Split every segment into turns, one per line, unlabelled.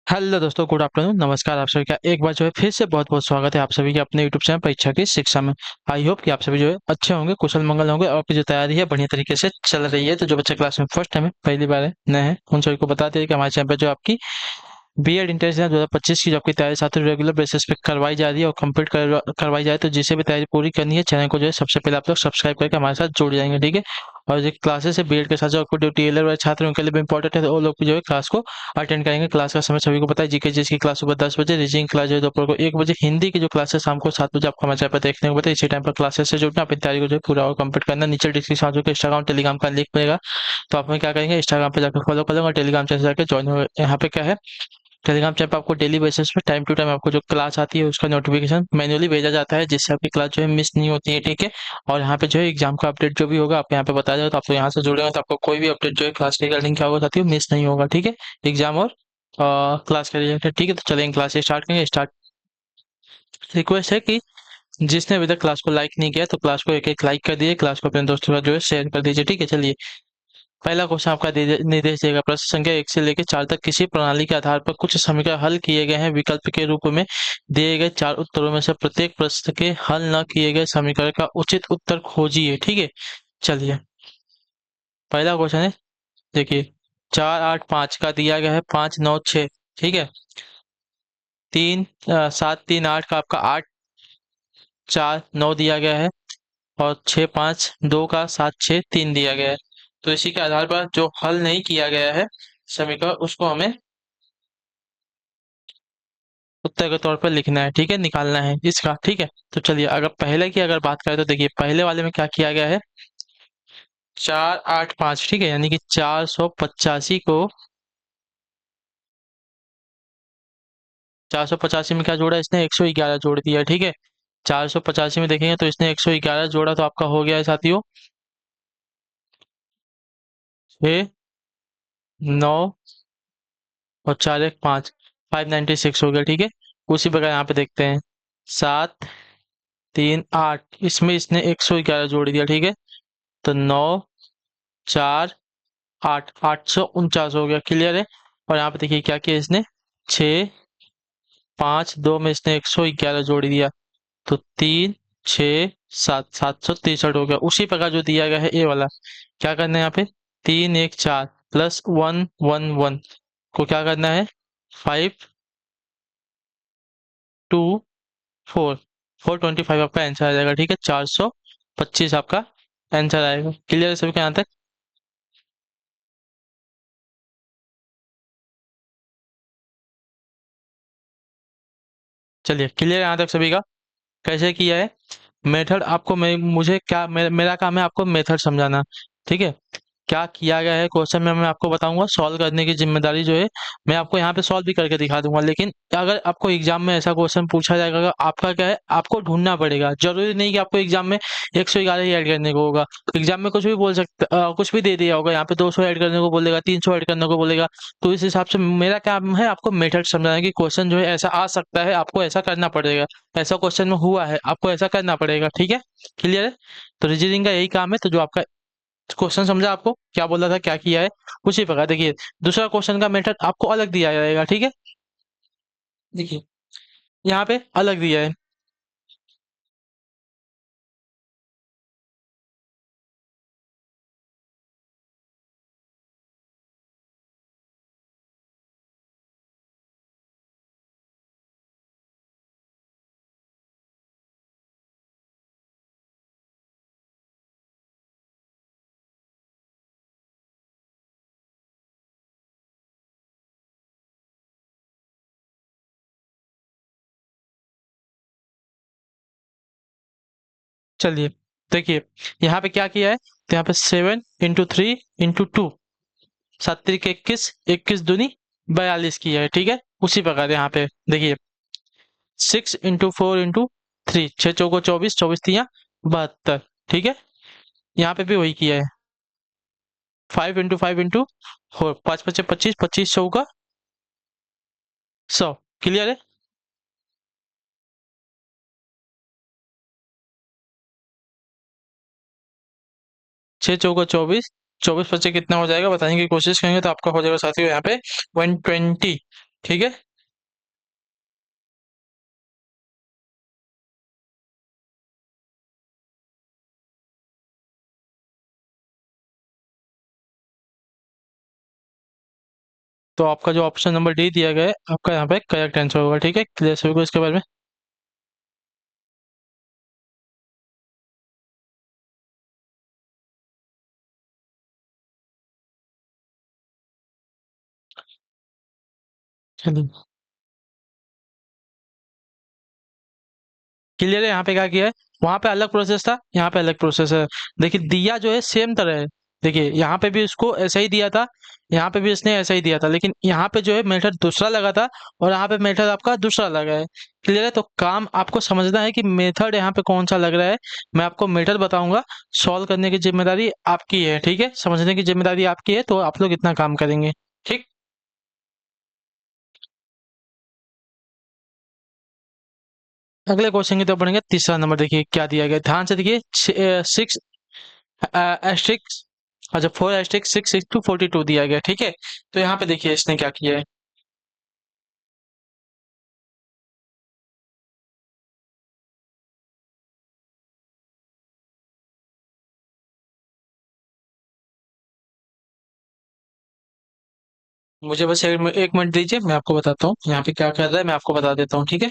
Hello दोस्तों, good afternoon. नमस्कार। आप सभी का एक बार जो है फिर से बहुत बहुत स्वागत है आप सभी के अपने यूट्यूब चैनल परीक्षा की शिक्षा में। आई होप कि आप सभी जो है अच्छे होंगे, कुशल मंगल होंगे और आपकी जो तैयारी है बढ़िया तरीके से चल रही है। तो जो बच्चे क्लास में फर्स्ट टाइम है, पहली बार है, नए हैं, उन सभी को बताते हैं कि हमारे चैनल पर जो आपकी बीएड इंटरनेशनल 2025 की जो आपकी तैयारी साथ ही रेगुलर बेसिस पे करवाई जा रही है और कंप्लीट करवाई जाए। तो जिसे भी तैयारी पूरी करनी है, चैनल को जो है सबसे पहले आप लोग सब्सक्राइब करके हमारे साथ जुड़ जाएंगे, ठीक है। और जो क्लासेस है बीएड के साथ जो आपको टीएलएड वाले छात्र हैं, उनके लिए भी इंपॉर्टेंट है, तो वो लोग भी जो है क्लास को अटेंड करेंगे। क्लास का समय सभी को पता है, जीके जीएस की क्लास सुबह 10 बजे, रीजनिंग क्लास जो है दोपहर को 1 बजे, हिंदी की जो क्लास है शाम को 7 बजे आपको हमारे चैनल पर देखने को पता है। इसी टाइम पर क्लासेस से जुड़ना, अपनी तैयारी को जो है पूरा और कंप्लीट करना। नीचे डिस्क्रिप्शन में इंस्टाग्राम टेलीग्राम का लिंक मिलेगा, तो आप हमें क्या करेंगे, इंस्टाग्राम पे जाकर फॉलो कर लेंगे और टेलीग्राम चैनल जाकर ज्वाइन हो। यहाँ पे क्या है, टेलीग्राम चैनल पे आपको डेली बेसिस पे टाइम टू टाइम आपको जो क्लास आती है उसका नोटिफिकेशन मैन्युअली भेजा जाता है, जिससे आपकी क्लास जो है मिस नहीं होती है, ठीक है। और यहाँ पे जो है एग्जाम का अपडेट जो भी होगा आप यहाँ पे बताया जाए, तो आप लोग यहाँ से जुड़ेंगे तो आपको कोई भी अपडेट जो है क्लास के रिगार्डिंग क्या होगा साथियों मिस नहीं होगा, ठीक है। एग्जाम और क्लास के रिलेटेड, ठीक है। तो चलेंगे क्लास स्टार्ट करेंगे। स्टार्ट रिक्वेस्ट है कि जिसने अभी तक क्लास को लाइक नहीं किया तो क्लास को एक एक लाइक कर दीजिए, क्लास को अपने दोस्तों के साथ जो है शेयर कर दीजिए, ठीक है। चलिए, पहला क्वेश्चन आपका निर्देश देगा, प्रश्न संख्या 1 से लेकर 4 तक किसी प्रणाली के आधार पर कुछ समीकरण हल किए गए हैं। विकल्प के रूप में दिए गए 4 उत्तरों में से प्रत्येक प्रश्न के हल न किए गए समीकरण का उचित उत्तर खोजिए, ठीक है। चलिए, पहला क्वेश्चन है, देखिए, 4 8 5 का दिया गया है 5 9 6, ठीक है। 3 7 3 8 का आपका 8 4 9 दिया गया है, और 6 5 2 का 7 6 3 दिया गया है। तो इसी के आधार पर जो हल नहीं किया गया है समीकरण, उसको हमें उत्तर के तौर पर लिखना है, ठीक है, निकालना है इसका, ठीक है। तो चलिए, अगर पहले की अगर बात करें तो देखिए, पहले वाले में क्या किया गया है, 4 8 5, ठीक है, यानी कि 485 को 485 में क्या जोड़ा, इसने 111 जोड़ दिया, ठीक है। 485 में देखेंगे तो इसने 111 जोड़ा, तो आपका हो गया है साथियों 6 9 और 4 1 5, 596 हो गया, ठीक है। उसी प्रकार यहाँ पे देखते हैं, 7 3 8, इसमें इसने 111 जोड़ दिया, ठीक है। तो 9 4 8, 849 हो गया, क्लियर है। और यहाँ पे देखिए क्या किया इसने, 6 5 2 में इसने 111 जोड़ दिया, तो 3 6 7, 763 हो गया। उसी प्रकार जो दिया गया है ए वाला, क्या करना है यहाँ पे, 3 1 4 प्लस 1 1 1 को क्या करना है, 5 2 4, 425 आपका आंसर आ जाएगा, ठीक है। 425 आपका आंसर आएगा, क्लियर है सभी का यहाँ तक। चलिए, क्लियर है यहाँ तक सभी का, कैसे किया है। मेथड आपको मुझे क्या मेरा काम है आपको मेथड समझाना, ठीक है। क्या किया गया है क्वेश्चन में मैं आपको बताऊंगा, सॉल्व करने की जिम्मेदारी जो है मैं आपको यहाँ पे सॉल्व भी करके दिखा दूंगा। लेकिन अगर आपको एग्जाम में ऐसा क्वेश्चन पूछा जाएगा, अगर आपका क्या है, आपको ढूंढना पड़ेगा। जरूरी नहीं कि आपको एग्जाम में 111 ही ऐड करने को होगा। एग्जाम में कुछ भी बोल सकता, कुछ भी दे दिया होगा, यहाँ पे 200 ऐड करने को बोलेगा, 300 ऐड करने को बोलेगा। तो इस हिसाब से मेरा काम है आपको मेथड समझाना कि क्वेश्चन जो है ऐसा आ सकता है, आपको ऐसा करना पड़ेगा, ऐसा क्वेश्चन में हुआ है, आपको ऐसा करना पड़ेगा, ठीक है। क्लियर है। तो रीजनिंग का यही काम है। तो जो आपका क्वेश्चन समझा, आपको क्या बोला था, क्या किया है, उसी प्रकार देखिए, दूसरा क्वेश्चन का मेथड आपको अलग दिया जाएगा, ठीक है। देखिए, यहाँ पे अलग दिया है। चलिए, देखिए, यहाँ पे क्या किया है, तो यहाँ पे 7 × 3 × 2, 7 × 21, 21 दूनी 42 किया है, ठीक है। उसी प्रकार यहाँ पे देखिए, 6 × 4 × 3, 6 चौको 24, 24 3 72, ठीक है। यहाँ पे भी वही किया है, 5 × 5 × 4, 5 5 25, 25 चौका 100, क्लियर है। 6 चौका 24, 24 25 कितना हो जाएगा बताने की कोशिश करेंगे तो आपका हो जाएगा साथियों यहाँ पे 120, ठीक है। तो आपका जो ऑप्शन नंबर डी दिया गया है आपका यहाँ पे करेक्ट आंसर होगा। ठीक है, क्लियर सभी को इसके बारे में। चलिए, क्लियर है। यहाँ पे क्या किया है, वहां पे अलग प्रोसेस था, यहाँ पे अलग प्रोसेस है। देखिए दिया जो है सेम तरह है। देखिए यहाँ पे भी इसको ऐसा ही दिया था, यहाँ पे भी इसने ऐसा ही दिया था, लेकिन यहाँ पे जो है मेथड दूसरा लगा था और यहाँ पे मेथड आपका दूसरा लगा है। क्लियर है। तो काम आपको समझना है कि मेथड यहाँ पे कौन सा लग रहा है। मैं आपको मेथड बताऊंगा, सॉल्व करने की जिम्मेदारी आपकी है। ठीक है, समझने की जिम्मेदारी आपकी है, तो आप लोग इतना काम करेंगे। ठीक। अगले क्वेश्चन की तरफ बढ़ेंगे। तीसरा नंबर देखिए क्या दिया गया, ध्यान से देखिए। सिक्स एस्ट्रिक्स, अच्छा 4 * 6 = 42 दिया गया। ठीक है, तो यहाँ पे देखिए इसने क्या किया है। मुझे बस एक मिनट दीजिए, मैं आपको बताता हूँ यहाँ पे क्या कर रहा है, मैं आपको बता देता हूँ। ठीक है।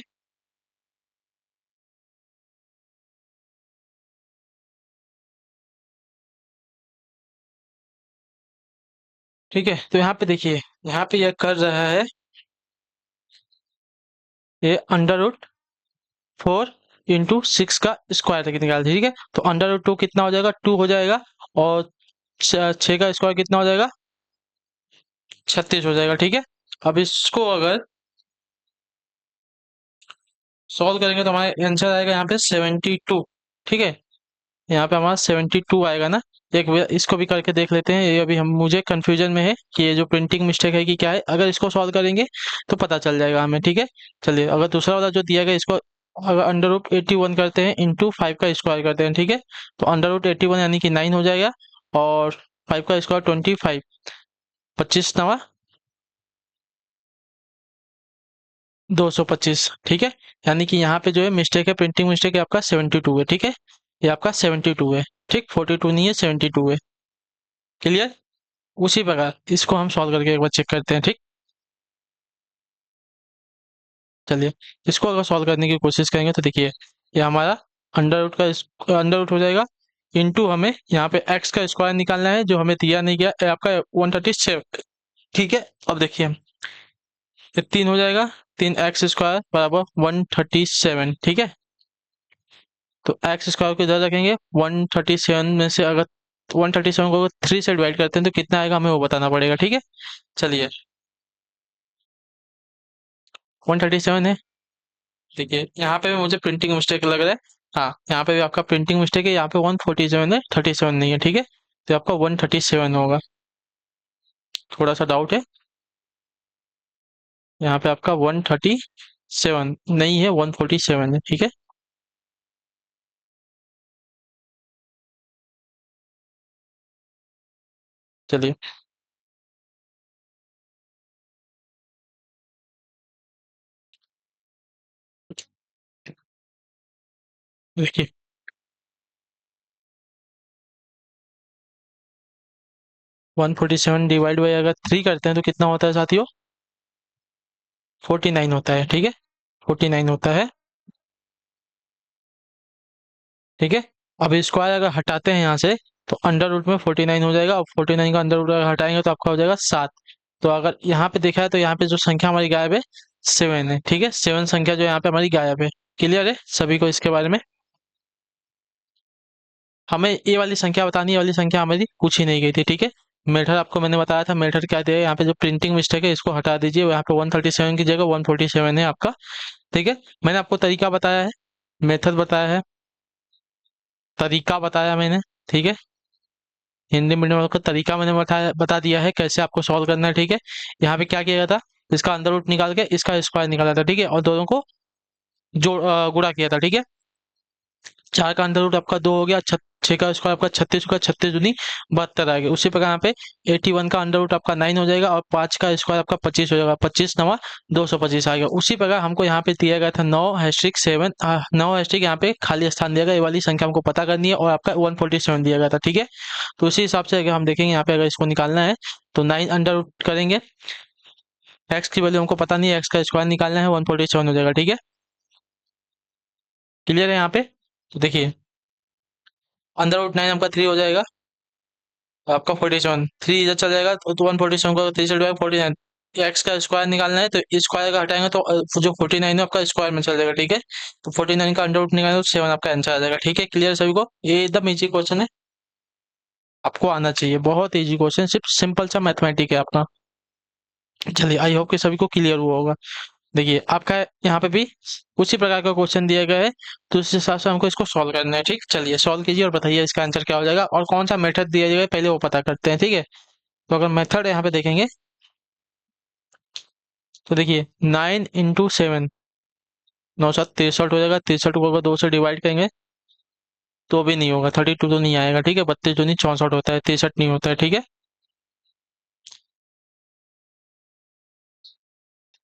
ठीक है, तो यहाँ पे देखिए, यहाँ पे यह कर रहा है, ये √4 × 6 का स्क्वायर निकाल। ठीक है, तो √2 कितना हो जाएगा, 2 हो जाएगा, और 6 का स्क्वायर कितना हो जाएगा, 36 हो जाएगा। ठीक है, अब इसको अगर सॉल्व करेंगे तो हमारा आंसर आएगा यहाँ पे 72। ठीक है, यहाँ पे हमारा 72 आएगा ना। इसको भी करके देख लेते हैं, ये अभी हम मुझे कंफ्यूजन में है कि ये जो प्रिंटिंग मिस्टेक है कि क्या है। अगर इसको सॉल्व करेंगे तो पता चल जाएगा हमें। ठीक है, चलिए अगर दूसरा वाला जो दिया गया इसको अगर √81 करते हैं इंटू 5 का स्क्वायर करते हैं। ठीक है, तो √81 यानी कि 9 हो जाएगा, और 5 का स्क्वायर 25, 25 नवा 225। ठीक है, यानी कि यहाँ पे जो है मिस्टेक है, प्रिंटिंग मिस्टेक है आपका 72 है। ठीक है, ये आपका 72 है। ठीक, 42 नहीं है, 72 है। क्लियर। उसी प्रकार इसको हम सॉल्व करके एक बार चेक करते हैं। ठीक, चलिए इसको अगर सॉल्व करने की कोशिश करेंगे तो देखिए ये हमारा अंडर रूट हो जाएगा, इंटू हमें यहाँ पे एक्स का स्क्वायर निकालना है जो हमें दिया नहीं गया, ये आपका 137। ठीक है, अब देखिए ये 3 हो जाएगा, 3x² बराबर 137। ठीक है, तो एक्स स्क्वायर को इधर रखेंगे, 137 में से अगर 137 को 3 से डिवाइड करते हैं तो कितना आएगा हमें वो बताना पड़ेगा। ठीक है, चलिए 137 है। देखिए यहाँ पे भी मुझे प्रिंटिंग मिस्टेक लग रहा है। हाँ, यहाँ पे भी आपका प्रिंटिंग मिस्टेक है, यहाँ पे 147 है, 37 नहीं है। ठीक है, तो आपका 137 होगा। थोड़ा सा डाउट है, यहाँ पे आपका 137 नहीं है, 147 है। ठीक है, चलिए देखिए 147 डिवाइड बाई अगर 3 करते हैं तो कितना होता है साथियों, 49 होता है। ठीक है, 49 होता है। ठीक है, अब स्क्वायर अगर हटाते हैं यहाँ से तो अंडर रूट में 49 हो जाएगा, और 49 का अंडर रूट अगर हटाएंगे तो आपका हो जाएगा 7। तो अगर यहाँ पे देखा है तो यहाँ पे जो संख्या हमारी गायब है 7 है। ठीक है, 7 संख्या जो यहाँ पे हमारी गायब है। क्लियर है सभी को इसके बारे में। हमें ये वाली संख्या बतानी, ये वाली संख्या हमारी पूछी नहीं गई थी। ठीक है, मेथड आपको मैंने बताया था, मेथड क्या दिया है, यहाँ पे जो प्रिंटिंग मिस्टेक है इसको हटा दीजिए, यहाँ पे 137 की जगह 147 है आपका। ठीक है, मैंने आपको तरीका बताया है, मेथड बताया है, तरीका बताया मैंने। ठीक है, हिंदी मीडियम वालों का तरीका मैंने बता दिया है कैसे आपको सॉल्व करना है। ठीक है, यहाँ पे क्या किया गया था, इसका अंदर रूट निकाल के इसका स्क्वायर निकाला था। ठीक है, और दोनों को गुणा किया था। ठीक है, चार का अंडर रूट आपका 2 हो गया, छः का स्क्वायर आपका 36 का, 36 दूनी 72 आ गया। उसी प्रकार यहाँ पे 81 का अंडर रूट आपका 9 हो जाएगा और 5 का स्क्वायर आपका 25 हो जाएगा, 25 नवा 225 आ गया। उसी प्रकार हमको यहाँ पे दिया गया था 9 * 7, 9 * यहाँ पे खाली स्थान दिया गया, ये वाली संख्या हमको पता करनी है और आपका 147 दिया गया था, ठीक है। तो उसी हिसाब से अगर हम देखेंगे यहाँ पे अगर इसको निकालना है तो 9 अंडर रूट करेंगे, एक्स की वैल्यू हमको पता नहीं है, एक्स का स्क्वायर निकालना है, 147 हो जाएगा, ठीक है। क्लियर है यहाँ पे? तो देखिए अंडर रूट 9 आपका 3 हो जाएगा, आपका 47 3 इधर चल जाएगा तो 147 का 3 से डिवाइड 49, एक्स का स्क्वायर निकालना है तो स्क्वायर का हटाएंगे तो जो 49 है आपका स्क्वायर में चल जाएगा, ठीक है। तो 49 का अंडर रूट निकालेंगे तो 7 आपका आंसर आ जाएगा, ठीक है। क्लियर सभी को? ये एकदम इजी क्वेश्चन है, आपको आना चाहिए, बहुत इजी क्वेश्चन, सिर्फ सिंपल सा मैथमेटिक है अपना। चलिए आई होप कि सभी को क्लियर हुआ होगा। देखिए आपका यहाँ पे भी उसी प्रकार का क्वेश्चन दिया गया है, तो उस हिसाब से हमको इसको सॉल्व करना है, ठीक। चलिए सॉल्व कीजिए और बताइए इसका आंसर क्या हो जाएगा और कौन सा मेथड दिया जाएगा पहले वो पता करते हैं, ठीक है। तो अगर मेथड यहाँ पे देखेंगे तो देखिए 9 × 7, 9 × 7 = 63 हो जाएगा, 63 को अगर 2 से डिवाइड करेंगे तो भी नहीं होगा, 32 तो नहीं आएगा, ठीक है। 32 दूनी 64 होता है, 63 नहीं होता है, ठीक है।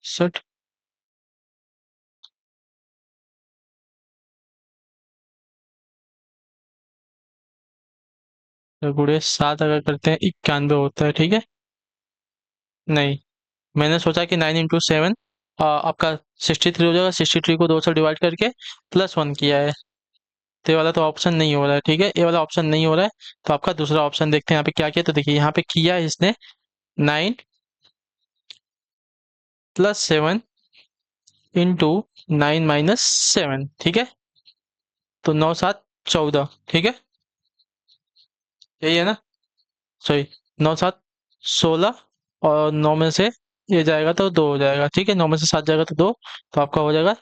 60 गुणे 7 अगर करते हैं 91 होता है, ठीक है। नहीं, मैंने सोचा कि 9 × 7 आपका 63 हो जाएगा, 63 को 2 से डिवाइड करके +1 किया है, तो ये वाला तो ऑप्शन नहीं हो रहा है, ठीक है। ये वाला ऑप्शन नहीं हो रहा है, तो आपका दूसरा ऑप्शन देखते हैं यहाँ पे क्या किया। तो देखिए यहाँ पे किया है इसने 9 + 7 × 9 - 7, ठीक है। तो 9 × 7 = 14, ठीक है, यही है ना। सॉरी, 9 × 7 = 16 और 9 में से ये जाएगा तो 2 हो जाएगा, ठीक है। 9 में से 7 जाएगा तो 2, तो आपका हो जाएगा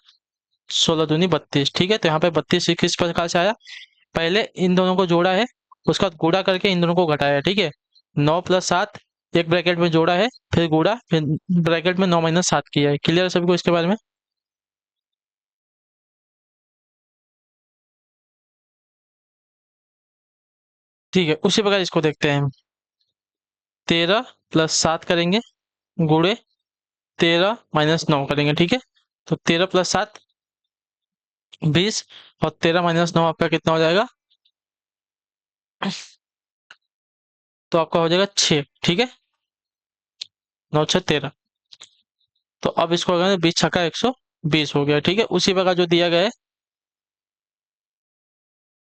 16 दूनी 32, ठीक है। तो यहाँ पे 32 किस प्रकार से आया, पहले इन दोनों को जोड़ा है, उसका बाद गुणा करके इन दोनों को घटाया है, ठीक है। 9 + 7 एक ब्रैकेट में जोड़ा है, फिर गुणा, फिर ब्रैकेट में 9 - 7 किया है। क्लियर है सभी को इसके बारे में? ठीक है, उसी प्रकार इसको देखते हैं हम। 13 + 7 करेंगे, गुणे 13 - 9 करेंगे, ठीक है। तो 13 + 7 20 और 13 - 9 आपका कितना हो जाएगा, तो आपका हो जाएगा 6, ठीक है। 9 × 6 = 13। तो अब इसको अगर 20 × 120 हो गया, ठीक है। उसी प्रकार जो दिया गया है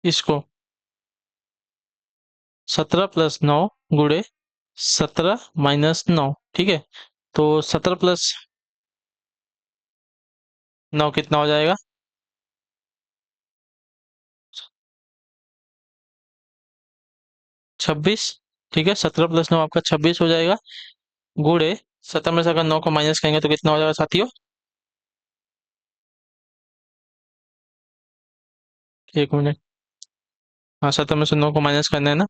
इसको 17 + 9 गुणे 17 - 9, ठीक है। तो 17 + 9 कितना हो जाएगा, 26, ठीक है। 17 + 9 आपका 26 हो जाएगा, गुणे 17 में से अगर 9 को माइनस करेंगे तो कितना हो जाएगा साथियों, एक मिनट। हाँ, 17 में से 9 को माइनस करना है ना,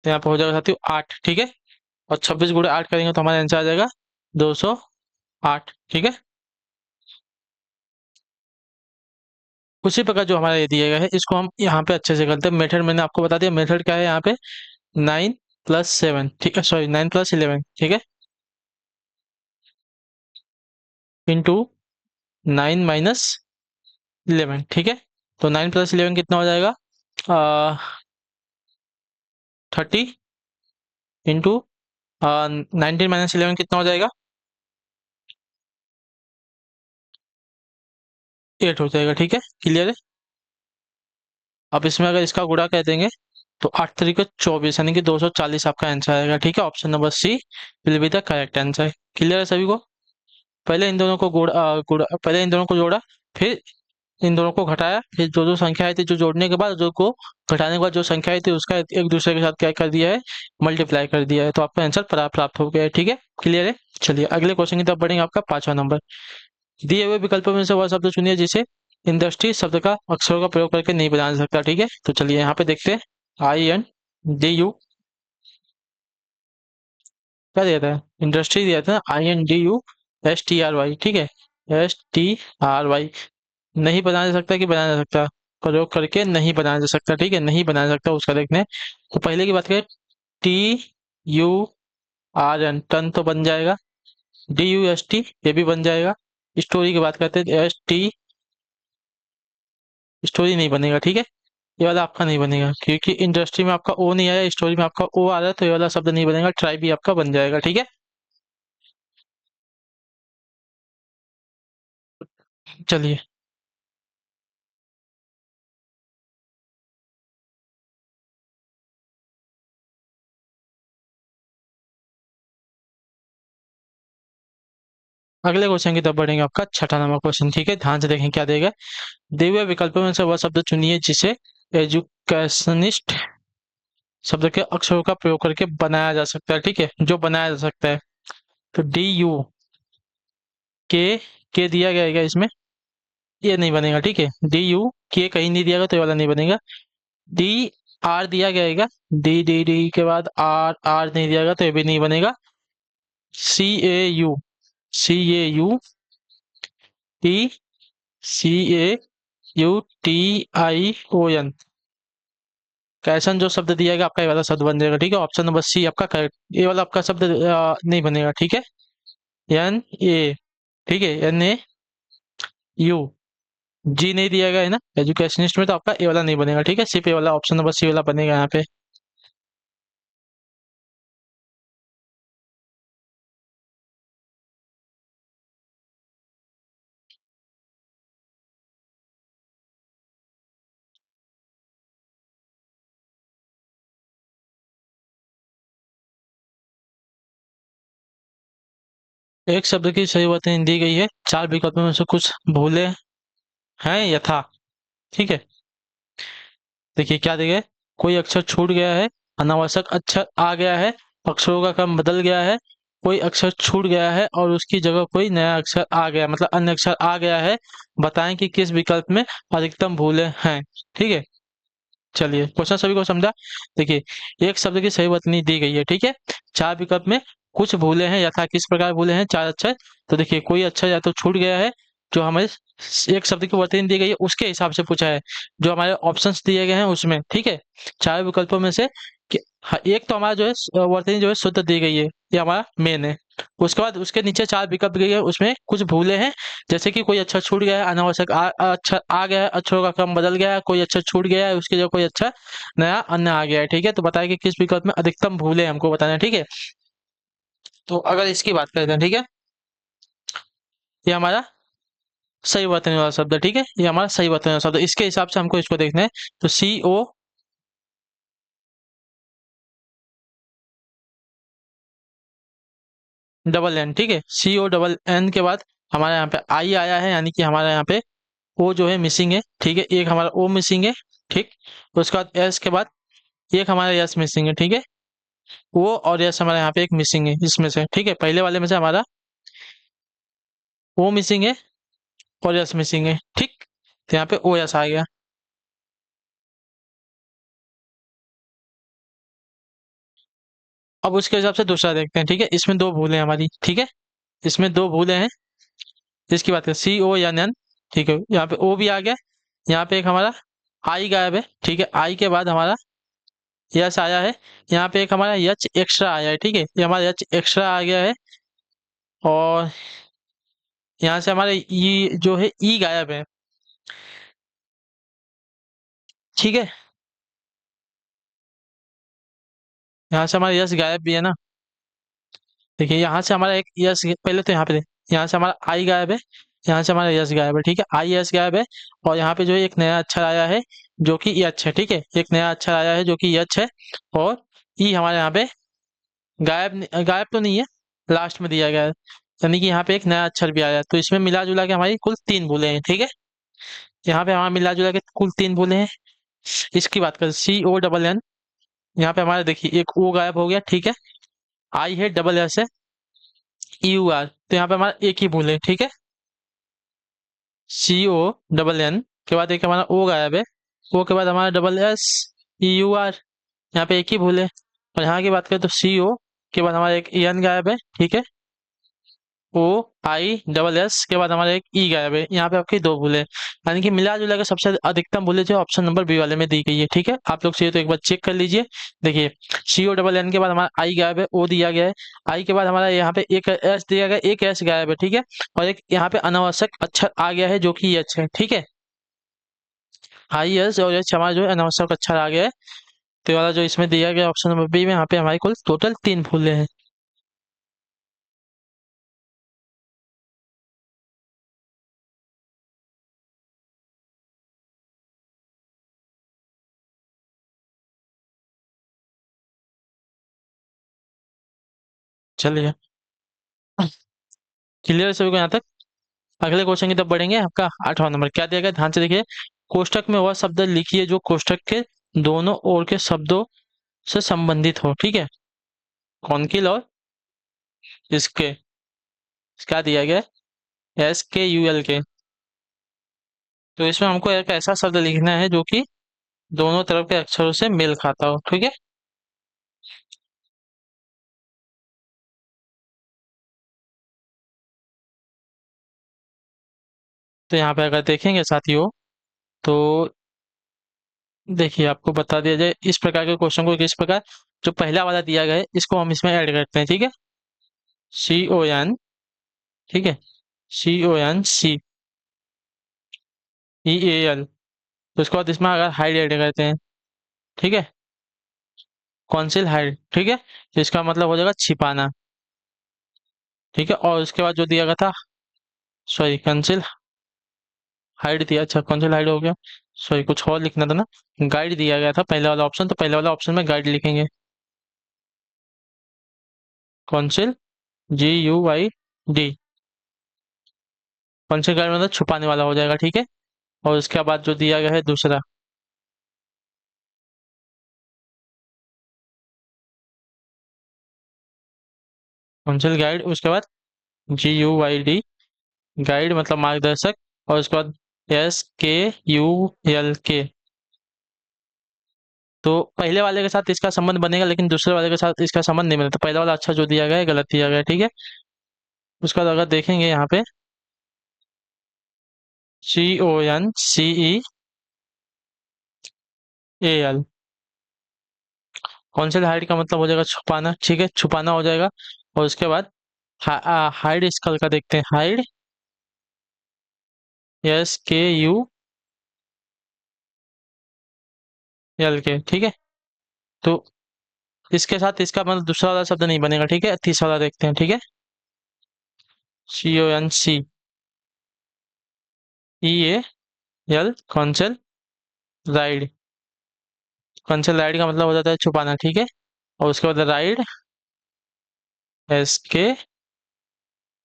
तो यहाँ पे हो जाएगा साथियों 8, ठीक है। और 26 गुणे 8 करेंगे तो हमारा आंसर आ जाएगा 208, ठीक है। उसी प्रकार जो हमारा ये दिया गया है इसको हम यहाँ पे अच्छे से करते हैं। मेथड मैंने आपको बता दिया, मेथड क्या है यहाँ पे 9 + 7, ठीक है, सॉरी 9 + 11, ठीक है, इंटू 9 - 11, ठीक है। तो 9 + 11 कितना हो जाएगा, 30 इंटू 19 - 11 कितना हो जाएगा, 8 हो जाएगा, ठीक है। क्लियर है? अब इसमें अगर इसका गुणा कर देंगे तो 8 × 3 = 24, यानी कि 240 आपका आंसर आएगा, ठीक है। Option number C will be the correct answer. Clear है सभी को? पहले इन दोनों को पहले इन दोनों को जोड़ा, फिर इन दोनों को घटाया, फिर जो जो संख्या आई थी जो जोड़ने के बाद जो को घटाने के बाद जो संख्या आई थी उसका एक दूसरे के साथ क्या कर दिया है, मल्टीप्लाई कर दिया है, तो आपका आंसर प्राप्त हो गया है, ठीक है। क्लियर है? चलिए अगले क्वेश्चन की तरफ बढ़ेंगे। आपका 5वां नंबर, दिए हुए विकल्पों में से वह शब्द चुनिए जिसे इंडस्ट्री शब्द का अक्षरों का प्रयोग करके नहीं बनाया जा सकता, ठीक है। तो चलिए यहाँ पे देखते हैं, INDU क्या दिया था, इंडस्ट्री दिया था INDUSTRY, ठीक है। STRY। नहीं बनाया जा सकता कि बनाया जा सकता? प्रयोग करके नहीं बनाया जा सकता, ठीक है, नहीं बनाया जा सकता उसका देखने। तो पहले की बात करें, TURN, टन तो बन जाएगा। DUST ये भी बन जाएगा। स्टोरी की बात करते हैं, स्टोरी नहीं बनेगा, ठीक है। ये वाला आपका नहीं बनेगा क्योंकि इंडस्ट्री में आपका ओ नहीं आया, स्टोरी में आपका ओ आ रहा है, तो ये वाला शब्द नहीं बनेगा। ट्राई भी आपका बन जाएगा, ठीक है। चलिए, अगले क्वेश्चन की तरफ बढ़ेंगे। आपका छठा नंबर क्वेश्चन, ठीक है, ध्यान से देखें क्या देगा। दिए हुए विकल्पों में से वह शब्द चुनिए जिसे एजुकेशनिस्ट शब्द के अक्षरों का प्रयोग करके बनाया जा सकता है, ठीक है, जो बनाया जा सकता है। तो के के दिया गया है क्या इसमें? ये नहीं बनेगा, ठीक है। के कहीं नहीं दिया गया तो ये वाला नहीं बनेगा। डी आर दिया गया है क्या? डी के बाद आर आर नहीं दिया गया तो ये भी नहीं बनेगा। CAU CAUTION कैसन जो शब्द दिया गया आपका, ये वाला शब्द बन जाएगा, ठीक है। ऑप्शन नंबर सी आपका करेक्ट। ये वाला आपका शब्द नहीं बनेगा, ठीक है। NA, ठीक है, NAU। जी नहीं दिया गया है ना एजुकेशनिस्ट में, तो आपका ए वाला नहीं बनेगा, ठीक है। सिर्फ ए वाला ऑप्शन नंबर सी वाला बनेगा यहाँ पे। एक शब्द की सही वर्तनी दी गई है, चार विकल्पों में से कुछ भूले हैं यथा, ठीक है। देखिए क्या देगा, कोई अक्षर छूट गया है, अनावश्यक अक्षर आ गया है, अक्षरों का क्रम बदल गया है, कोई अक्षर छूट गया है और उसकी जगह कोई नया अक्षर आ गया, मतलब अन्य अक्षर आ गया है। बताएं कि किस विकल्प में अधिकतम भूले हैं, ठीक है। चलिए, क्वेश्चन सभी को समझा। देखिए, एक शब्द की सही वर्तनी दी गई है, ठीक है। चार विकल्प में कुछ भूले हैं यथा, किस प्रकार भूले हैं, चार अक्षर। तो देखिए, कोई अक्षर या तो छूट गया है, जो हमें एक शब्द की वर्तनी दी गई है उसके हिसाब से पूछा है, जो हमारे ऑप्शंस दिए गए हैं उसमें, ठीक है। चार विकल्पों में से हाँ, एक तो हमारा जो है वर्तनी जो है शुद्ध दी गई है, ये हमारा मेन है। उसके बाद उसके नीचे चार विकल्प दिए गए हैं, उसमें कुछ भूले हैं, जैसे कि कोई अक्षर छूट गया है, अनावश्यक अक्षर आ गया है, अक्षरों का क्रम बदल गया है, कोई अक्षर छूट गया है, उसकी जगह कोई अक्षर नया अन्य आ गया है, ठीक है। तो बताया कि किस विकल्प में अधिकतम भूले हैं, हमको बताना है, ठीक है। तो अगर इसकी बात करते हैं, ठीक है, ये हमारा सही वर्तनी वाला शब्द है, ठीक है, ये हमारा सही वर्तनी वाला शब्द है। इसके हिसाब से हमको इसको देखना है। तो CONN, ठीक है, CONN के बाद हमारे यहाँ पे आई आया है, यानी कि हमारे यहाँ पे ओ जो है मिसिंग है, ठीक है, एक हमारा ओ मिसिंग है, ठीक। उसके बाद एस के बाद एक हमारा यस मिसिंग है, ठीक है। ओ और यस हमारे यहाँ पे एक मिसिंग है इसमें से, ठीक है। पहले वाले में से हमारा ओ मिसिंग है और यस मिसिंग है, ठीक। तो यहाँ पे ओ यस आ गया। अब उसके हिसाब से दूसरा देखते हैं, ठीक है। इसमें दो भूलें हैं हमारी, ठीक है, इसमें दो भूलें हैं। इसकी बात करें, CONN, ठीक है, यहाँ पे ओ भी आ गया। यहाँ पे एक हमारा आई गायब है, ठीक है, आई के बाद हमारा यस आया है। यहाँ पे एक हमारा यच एक्स्ट्रा आया है, ठीक है, ये हमारा यच एक्स्ट्रा आ गया है। और यहाँ से हमारे ई जो है ई गायब है, ठीक है। यहाँ से हमारा यस गायब भी है ना। देखिए, यहाँ से हमारा एक यस पहले तो यहाँ पे यहाँ से हमारा आई गायब है, यहाँ से हमारा यस गायब है, ठीक है, आई यस गायब है। और यहाँ पे जो है एक नया अक्षर आया है जो कि यच है, ठीक है, एक नया अक्षर आया है जो कि यच है। और ई हमारे यहाँ पे गायब तो नहीं है, लास्ट में दिया गया है, यानी कि यहाँ पे एक नया अक्षर भी आया है। तो इसमें मिला जुला के हमारी कुल तीन भूले हैं, ठीक है। यहाँ पे हमारा मिला जुला के कुल तीन भूले हैं। इसकी बात करें, CONN, यहाँ पे हमारा देखिए एक ओ गायब हो गया, ठीक है। आई है, डबल एस है, EUR, तो यहाँ पे हमारा एक ही भूल है, ठीक है। CONN के बाद एक हमारा ओ गायब है, ओ के बाद हमारा DSSEUR, यहाँ पे एक ही भूल है। और यहाँ की बात करें तो CO के बाद हमारा एक EN गायब है, ठीक है। ओ आई डबल एस के बाद हमारा एक ई गायब है, यहाँ पे आपकी दो भूले, यानी कि मिला जुला के सबसे अधिकतम भूले जो ऑप्शन नंबर बी वाले में दी गई है। ठीक है, आप लोग चाहिए तो एक बार चेक कर लीजिए। देखिए, सी ओ डबल एन के बाद हमारा आई गायब है, ओ दिया गया है। आई के बाद हमारा यहाँ पे एक एस दिया गया, एक एस गायब है। ठीक है, और एक यहाँ पे अनावश्यक अक्षर आ गया है जो कि ये अच्छा है। ठीक है, आई एस और एच हमारा जो है अनावश्यक अक्षर आ गया है। तो ये वाला जो इसमें दिया गया ऑप्शन नंबर बी में, यहाँ पे हमारे कुल टोटल तीन भूले हैं। चलिए, क्लियर है सभी को यहाँ तक। अगले क्वेश्चन की तरफ बढ़ेंगे। आपका 8वां नंबर क्या दिया गया, ध्यान से देखिए। कोष्टक में वह शब्द लिखिए जो कोष्टक के दोनों ओर के शब्दों से संबंधित हो। ठीक है, कौन की और इसके, क्या दिया गया, एस के यू एल के। तो इसमें हमको एक ऐसा शब्द लिखना है जो कि दोनों तरफ के अक्षरों से मेल खाता हो। ठीक है, तो यहाँ पे अगर देखेंगे साथियों, तो देखिए आपको बता दिया जाए इस प्रकार के क्वेश्चन को किस प्रकार, जो पहला वाला दिया गया है इसको हम इसमें ऐड करते हैं। ठीक है, सी ओ एन, ठीक है, C O N C E A L. तो उसके बाद इसमें अगर हाइड ऐड करते हैं, ठीक है, कॉन्सिल हाइड। ठीक है, तो इसका मतलब हो जाएगा छिपाना। ठीक है, और उसके बाद जो दिया गया था, सॉरी कंसिल हाइड दिया, अच्छा कंसिल हाइड हो गया, सॉरी कुछ और लिखना था ना, गाइड दिया गया था पहले वाला ऑप्शन, तो पहले वाला ऑप्शन में गाइड लिखेंगे, conceal G U Y D. Conceal guide मतलब छुपाने वाला हो जाएगा। ठीक है, और उसके बाद जो दिया गया है दूसरा, कॉन्सिल गाइड, उसके बाद जी यू वाई डी, गाइड मतलब मार्गदर्शक, और उसके बाद एस के यू एल के। तो पहले वाले के साथ इसका संबंध बनेगा, लेकिन दूसरे वाले के साथ इसका संबंध नहीं बनेगा। तो पहला वाला अच्छा जो दिया गया है गलत दिया गया है। ठीक है, उसके बाद अगर देखेंगे यहाँ पे सी O N C E A L, कौन से हाइड का मतलब हो जाएगा छुपाना। ठीक है, छुपाना हो जाएगा। और उसके बाद हाइड स्कल का देखते हैं, हाइड एस के यू एल के। ठीक है, तो इसके साथ इसका मतलब दूसरा वाला शब्द नहीं बनेगा। ठीक है, तीसरा वाला देखते हैं। ठीक है, C O N C E A L, conceal ride. Conceal ride का मतलब हो जाता है छुपाना। ठीक है, और उसके बाद राइड एस के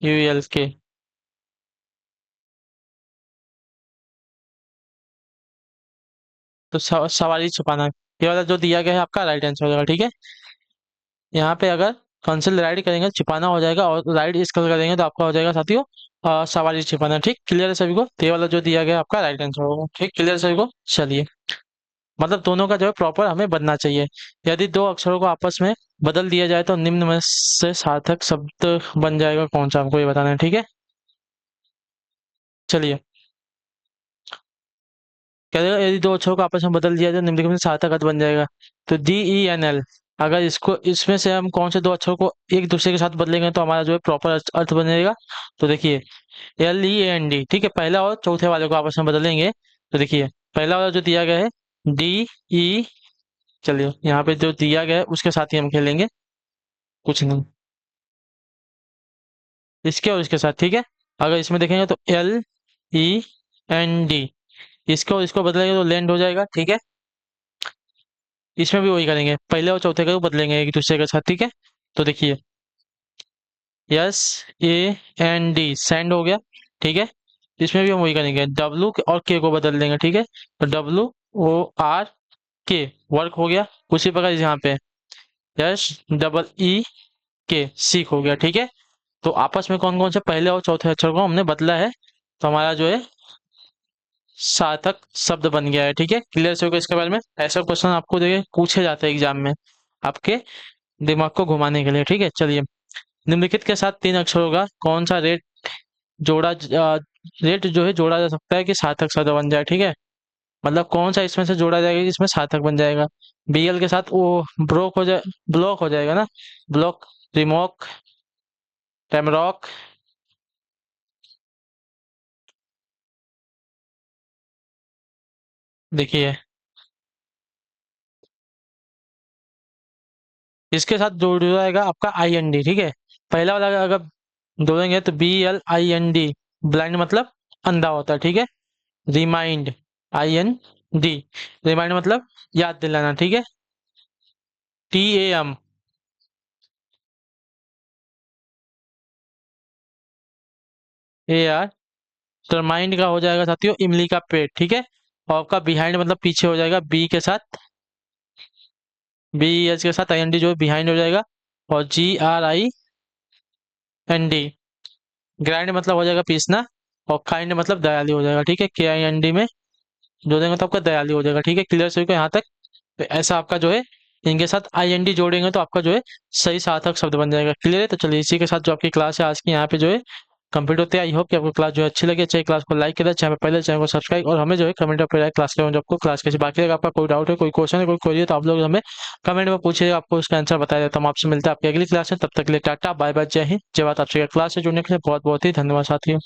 यू एल के। तो सवारी छुपाना, ये वाला जो दिया गया है आपका राइट आंसर हो जाएगा। ठीक है, यहाँ पे अगर कंसिल राइड करेंगे छिपाना हो जाएगा, और राइड स्कल करेंगे तो आपका हो जाएगा साथियों सवारी छिपाना। ठीक, क्लियर है सभी को। तो ये वाला जो दिया गया है आपका राइट आंसर होगा। ठीक, क्लियर है सभी को। चलिए, मतलब दोनों का जो है प्रॉपर हमें बनना चाहिए। यदि दो अक्षरों को आपस में बदल दिया जाए तो निम्न में से सार्थक शब्द बन जाएगा कौन सा, हमको ये बताना है। ठीक है, चलिए, कहते हैं यदि दो अक्षरों को आपस में बदल दिया जाए तो निम्नलिखित में से सार्थक अर्थ बन जाएगा। तो डी ई एन एल, अगर इसको इसमें से हम कौन से दो अक्षरों को एक दूसरे के साथ बदलेंगे तो हमारा जो है प्रॉपर अर्थ बनेगा। तो देखिए, एल ई एन डी, ठीक है, पहला और चौथे वाले को आपस में बदलेंगे। तो देखिए, पहला वाला जो दिया गया है डी ई, चलिए यहाँ पे जो दिया गया है उसके साथ ही हम खेलेंगे, कुछ नहीं, इसके और इसके साथ। ठीक है, अगर इसमें देखेंगे तो एल ई एन डी, इसको इसको बदलेंगे तो लैंड हो जाएगा। ठीक है, इसमें भी वही करेंगे, पहले और चौथे को बदलेंगे एक दूसरे के साथ। ठीक है, तो देखिए S A N D sand हो गया। ठीक है, इसमें भी हम वही करेंगे, डब्लू और के को बदल देंगे। ठीक है, तो डब्लू ओ आर के वर्क हो गया। उसी प्रकार यहाँ पे यस डबल ई के सीख हो गया। ठीक है, तो आपस में कौन कौन से पहले और चौथे अक्षर को हमने बदला है, तो हमारा जो है सार्थक शब्द बन गया है। ठीक है, क्लियर से होगा इसके बारे में। ऐसा क्वेश्चन आपको देखिए पूछे जाते हैं एग्जाम में, आपके दिमाग को घुमाने के लिए। ठीक है, चलिए, निम्नलिखित के साथ तीन अक्षरों का कौन सा रेट जो है जोड़ा जा सकता है कि सार्थक शब्द बन जाए, ठीक है। मतलब कौन सा इसमें से जोड़ा जाएगा जिसमें सार्थक बन जाएगा। बीएल के साथ वो ब्लॉक हो जाएगा ना। ब्लॉक, रिमॉक, टेमरॉक। देखिए, इसके साथ जोड़ जाएगा आपका आई एन डी, ठीक है। पहला वाला अगर जोड़ेंगे तो BLIND, ब्लाइंड मतलब अंधा होता है, ठीक है। रिमाइंड, IND, रिमाइंड मतलब याद दिलाना, ठीक है। TAM, AR, टरमाइंड का हो जाएगा साथियों इमली का पेड़, ठीक है। और आपका बिहाइंड मतलब पीछे हो जाएगा बी के साथ, BEH के साथ IND जो है बिहाइंड हो जाएगा। और GRIND, ग्राइंड मतलब हो जाएगा पीसना। और काइंड मतलब दयालु हो जाएगा, ठीक है। KIND में जोड़ेंगे तो आपका दयालु हो जाएगा, ठीक है। क्लियर सभी को यहाँ तक। तो ऐसा आपका जो है इनके साथ IND जोड़ेंगे तो आपका जो है सही सार्थक शब्द बन जाएगा। क्लियर है। तो चलिए इसी के साथ जो आपकी क्लास है आज की यहाँ पे जो है कंप्लीट होते हैं। आई होप कि आपको क्लास जो है अच्छी लगी। चाहिए क्लास को लाइक करें, चैनल पहले चैनल को सब्सक्राइब, और हमें जो है कमेंट पर क्लास के जो आपको क्लास कैसी। बाकी अगर आपका कोई डाउट है, कोई क्वेश्चन है, कोई क्वेरी है तो आप लोग हमें कमेंट में पूछिए, आपको उसका आंसर बताया जाता है। हम आपसे मिलते हैं आपकी अगली क्लास में। तब तक के लिए टाटा बाय बाय, जय हिंद, जय भारत। आपसे क्लास से जुड़ने के लिए बहुत बहुत ही धन्यवाद साथियों।